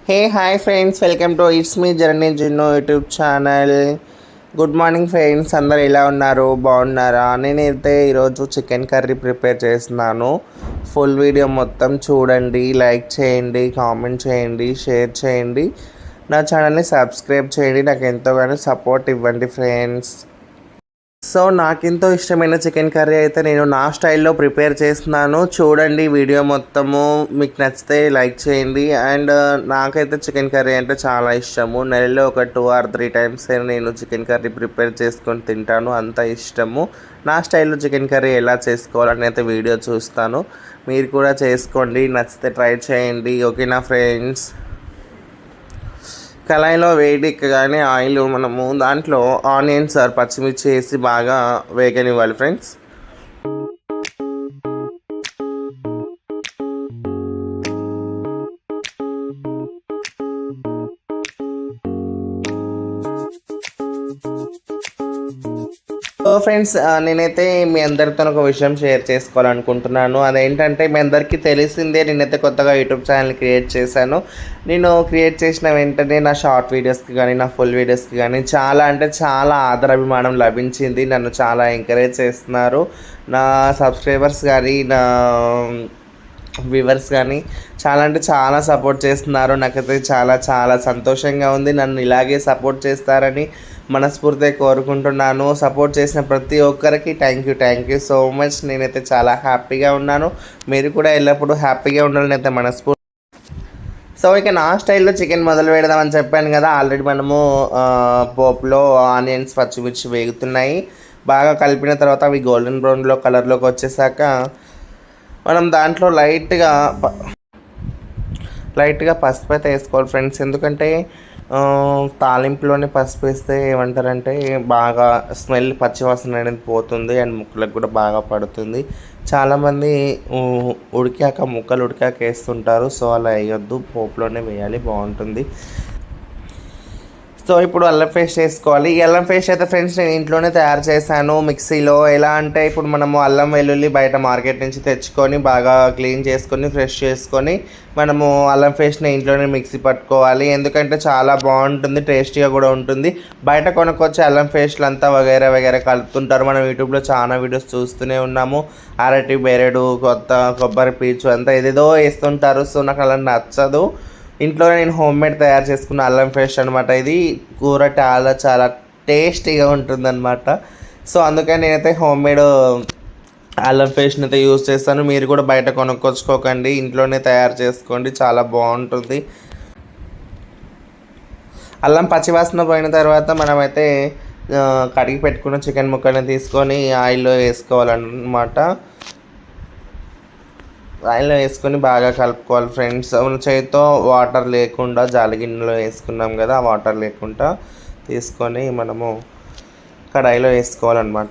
Hey hi friends, welcome to it's me journey జిన్నో YouTube channel. Good morning friends, అందరు ఎలా ఉన్నారు? బాగున్నారా? నేనైతే ఈరోజు చికెన్ కర్రీ ప్రిపేర్ చేస్తున్నాను. ఫుల్ వీడియో మొత్తం చూడండి, లైక్ చేయండి, కామెంట్ చేయండి, షేర్ చేయండి, నా ఛానల్ని సబ్స్క్రైబ్ చేయండి. నాకు ఎంతోగానో సపోర్ట్ ఇవ్వండి ఫ్రెండ్స్. సో నాకెంతో ఇష్టమైన చికెన్ కర్రీ అయితే నేను నా స్టైల్లో ప్రిపేర్ చేస్తున్నాను. చూడండి వీడియో మొత్తము. మీకు నచ్చితే లైక్ చేయండి. అండ్ నాకైతే చికెన్ కర్రీ అంటే చాలా ఇష్టము. నెలలో ఒక 2 or 3 times నేను చికెన్ కర్రీ ప్రిపేర్ చేసుకొని తింటాను, అంత ఇష్టము. నా స్టైల్లో చికెన్ కర్రీ ఎలా చేసుకోవాలని అయితే వీడియో చూస్తాను. మీరు కూడా చేసుకోండి, నచ్చితే ట్రై చేయండి. ఓకేనా ఫ్రెండ్స్? కళాయిలో వేడెక్కగానే ఆయిల్ మనము దాంట్లో ఆనియన్స్ ఆర్ పచ్చిమిర్చి వేసి బాగా వేగనివ్వాలి ఫ్రెండ్స్. సో ఫ్రెండ్స్, నేనైతే మీ అందరితో ఒక విషయం షేర్ చేసుకోవాలనుకుంటున్నాను. అదేంటంటే మీ అందరికీ తెలిసిందే, నేనైతే కొత్తగా యూట్యూబ్ ఛానల్ క్రియేట్ చేశాను. నేను క్రియేట్ చేసిన వెంటనే నా షార్ట్ వీడియోస్కి కానీ నా ఫుల్ వీడియోస్కి కానీ చాలా అంటే చాలా ఆదరాభిమానం లభించింది. నన్ను చాలా ఎంకరేజ్ చేస్తున్నారు నా సబ్స్క్రైబర్స్ కానీ నా వ్యూవర్స్ కానీ. చాలా అంటే చాలా సపోర్ట్ చేస్తున్నారు. నాకైతే చాలా చాలా సంతోషంగా ఉంది. నన్ను ఇలాగే సపోర్ట్ చేస్తారని మనస్ఫూర్తిగా కోరుకుంటున్నాను. సపోర్ట్ చేసిన ప్రతి ఒక్కరికి థ్యాంక్ యూ సో మచ్. నేనైతే చాలా హ్యాపీగా ఉన్నాను. మీరు కూడా ఎల్లప్పుడూ హ్యాపీగా ఉండాలని అయితే మనస్ఫూర్తి. సో ఇక నా స్టైల్లో చికెన్ మొదలు పెడదామని చెప్పాను కదా. ఆల్రెడీ మనము పోపులో ఆనియన్స్ పచ్చిమిర్చి వేగుతున్నాయి. బాగా కలిపిన తర్వాత అవి గోల్డెన్ బ్రౌన్లో కలర్లోకి వచ్చేసాక మనం దాంట్లో లైట్గా పసుపు అయితే వేసుకోవాలి ఫ్రెండ్స్. ఎందుకంటే తాలింపులోనే పసుపు వేస్తే ఏమంటారంటే బాగా స్మెల్ పచ్చివాసన అనేది పోతుంది అండ్ ముక్కలకు కూడా బాగా పడుతుంది. చాలామంది ముక్కలు ఉడికాక వేస్తుంటారు. సో అలా వేయొద్దు, పోపులోనే వేయాలి, బాగుంటుంది. సో ఇప్పుడు అల్లం పేస్ట్ వేసుకోవాలి. ఈ అల్లం పేస్ట్ అయితే ఫ్రెండ్స్ నేను ఇంట్లోనే తయారు చేశాను మిక్సీలో. ఎలా అంటే ఇప్పుడు మనము అల్లం వెల్లుల్లి బయట మార్కెట్ నుంచి తెచ్చుకొని బాగా క్లీన్ చేసుకొని ఫ్రెష్ చేసుకొని మనము అల్లం పేస్ట్ని ఇంట్లోనే మిక్సీ పట్టుకోవాలి. ఎందుకంటే చాలా బాగుంటుంది, టేస్టీగా కూడా ఉంటుంది. బయట కొనుక్కొచ్చే అల్లం పేస్ట్లు అంతా వగైరా కలుపుతుంటారు. మనం యూట్యూబ్లో చాలా వీడియోస్ చూస్తూనే ఉన్నాము. అరటి బెరడు, కొబ్బరి పీచు అంతా ఏదేదో వేస్తుంటారు. సో నాకు అలా నచ్చదు. ఇంట్లోనే నేను హోమ్మేడ్ తయారు చేసుకున్న అల్లం పేస్ట్ అనమాట. ఇది కూర చాలా చాలా టేస్టీగా ఉంటుందన్నమాట. సో అందుకని నేనైతే హోమ్మేడ్ అల్లం పేస్ట్ని అయితే యూజ్ చేస్తాను. మీరు కూడా బయట కొనుక్కొచ్చుకోకండి, ఇంట్లోనే తయారు చేసుకోండి, చాలా బాగుంటుంది. అల్లం పచ్చివాసన పోయిన తర్వాత మనమైతే కడిగి పెట్టుకున్న చికెన్ ముక్కల్ని తీసుకొని ఆయిల్లో వేసుకోవాలన్నమాట. ఆయిల్లో వేసుకొని బాగా కలుపుకోవాలి ఫ్రెండ్స్. చేతితో వాటర్ లేకుండా జాలిగిన్నెలో వేసుకున్నాం కదా, ఆ వాటర్ లేకుండా తీసుకొని మనము కడాయిలో వేసుకోవాలన్నమాట.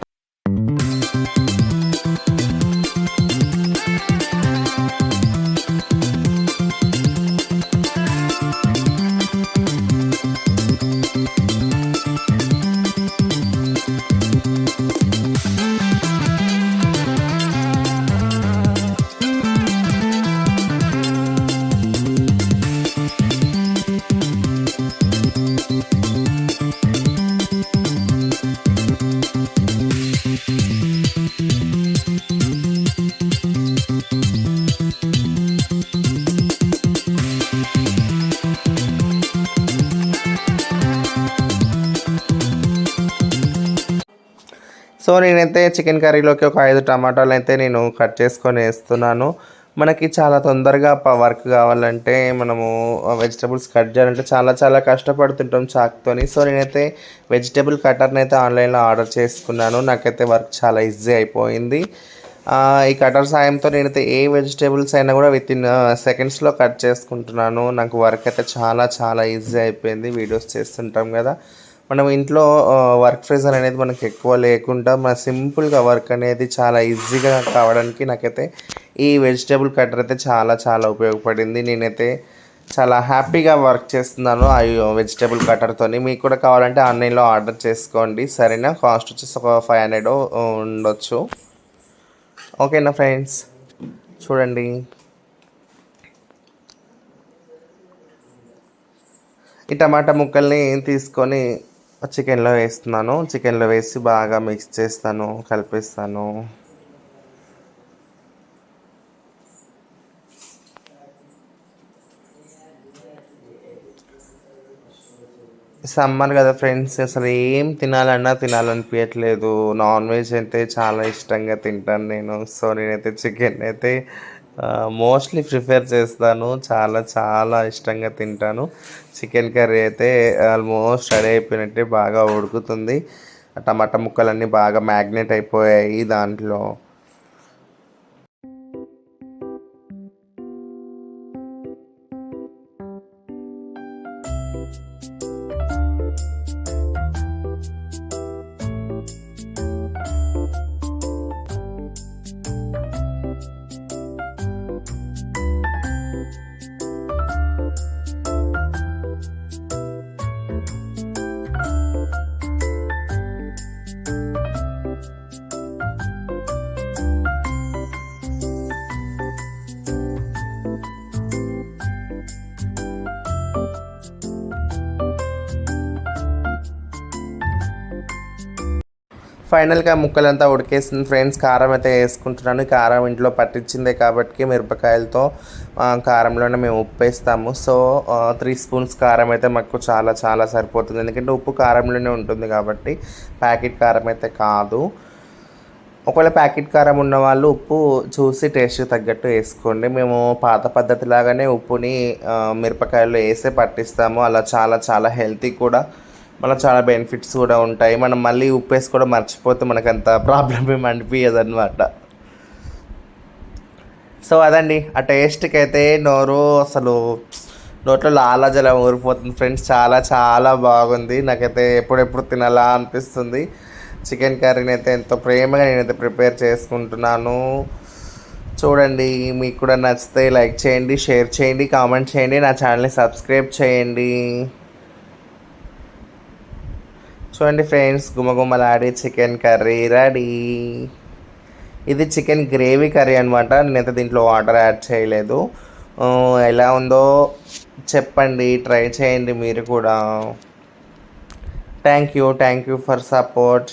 సో నేనైతే చికెన్ కర్రీలోకి ఒక 5 టమాటాలు అయితే నేను కట్ చేసుకొని వేస్తున్నాను. మనకి చాలా తొందరగా వర్క్ కావాలంటే మనము వెజిటబుల్స్ కట్ చేయాలంటే చాలా చాలా కష్టపడుతుంటాం చాక్తోని. సో నేనైతే వెజిటబుల్ కట్టర్ని అయితే ఆన్లైన్లో ఆర్డర్ చేసుకున్నాను. నాకైతే వర్క్ చాలా ఈజీ అయిపోయింది. ఈ కటర్ సాయంతో నేనైతే ఏ వెజిటేబుల్స్ అయినా కూడా వితిన్ సెకండ్స్లో కట్ చేసుకుంటున్నాను. నాకు వర్క్ అయితే చాలా చాలా ఈజీ అయిపోయింది. వీడియోస్ చేస్తుంటాం కదా, మనం ఇంట్లో వర్క్ ప్రెషర్ అనేది మనకు ఎక్కువ లేకుండా మన సింపుల్గా వర్క్ అనేది చాలా ఈజీగా కావడానికి నాకైతే ఈ వెజిటేబుల్ కటర్ అయితే చాలా చాలా ఉపయోగపడింది. నేనైతే చాలా హ్యాపీగా వర్క్ చేస్తున్నాను ఆ వెజిటేబుల్ కట్టర్తో. మీకు కూడా కావాలంటే ఆన్లైన్లో ఆర్డర్ చేసుకోండి, సరేనా? కాస్ట్ వచ్చేసి ఒక 500 ఉండొచ్చు. ఓకేనా ఫ్రెండ్స్? చూడండి. ఈ టమాటా ముక్కల్ని తీసుకొని చికెన్లో వేస్తున్నాను. చికెన్లో వేసి బాగా మిక్స్ చేస్తాను, కలిపిస్తాను. సమ్మర్ కదా ఫ్రెండ్స్, అసలు ఏం తినాలన్నా తినాలనిపించట్లేదు. నాన్ వెజ్ అయితే చాలా ఇష్టంగా తింటాను నేను. సో నేనైతే చికెన్ అయితే మోస్ట్లీ ప్రిఫర్ చేస్తాను. చాలా చాలా ఇష్టంగా తింటాను. చికెన్ కర్రీ అయితే ఆల్మోస్ట్ రెడీ అయిపోయినట్టే, బాగా ఉడుకుతుంది. టమాటా ముక్కలన్నీ బాగా మ్యాగ్నేట్ అయిపోయాయి దాంట్లో. ఫైనల్గా ముక్కలంతా ఉడికేసింది ఫ్రెండ్స్. కారం అయితే వేసుకుంటున్నాను. కారం ఇంట్లో పట్టించిందే కాబట్టి మిరపకాయలతో కారంలోనే మేము ఉప్పు వేస్తాము. సో 3 స్పూన్స్ కారం అయితే మాకు చాలా చాలా సరిపోతుంది. ఎందుకంటే ఉప్పు కారంలోనే ఉంటుంది కాబట్టి, ప్యాకెట్ కారం అయితే కాదు. ఒకవేళ ప్యాకెట్ కారం ఉన్న వాళ్ళు ఉప్పు చూసి టేస్ట్కి తగ్గట్టు వేసుకోండి. మేము పాత పద్ధతి లాగానే ఉప్పుని మిరపకాయల్లో వేసే పట్టిస్తాము. అలా చాలా చాలా హెల్తీ కూడా, మళ్ళీ చాలా బెనిఫిట్స్ కూడా ఉంటాయి. మనం మళ్ళీ ఉప్పు వేసి కూడా మర్చిపోతే మనకంత ప్రాబ్లం ఏమి అనిపించదు అనమాట. సో అదండి, ఆ టేస్ట్కి అయితే అసలు నోట్లో లాలాజలం ఊరిపోతుంది ఫ్రెండ్స్. చాలా చాలా బాగుంది. నాకైతే ఎప్పుడెప్పుడు తినాలా అనిపిస్తుంది. చికెన్ కర్రీని అయితే ఎంతో ప్రేమగా నేనైతే ప్రిపేర్ చేసుకుంటున్నాను. చూడండి, మీకు కూడా నచ్చితే లైక్ చేయండి, షేర్ చేయండి, కామెంట్ చేయండి, నా ఛానల్ని సబ్స్క్రైబ్ చేయండి. చూడండి ఫ్రెండ్స్, గుమగుమలాడే చికెన్ కర్రీ రెడీ. ఇది చికెన్ గ్రేవీ కర్రీ అనమాట. నేనైతే దీంట్లో వాటర్ యాడ్ చేయలేదు. ఎలా ఉందో చెప్పండి, ట్రై చేయండి మీరు కూడా. Thank you for support.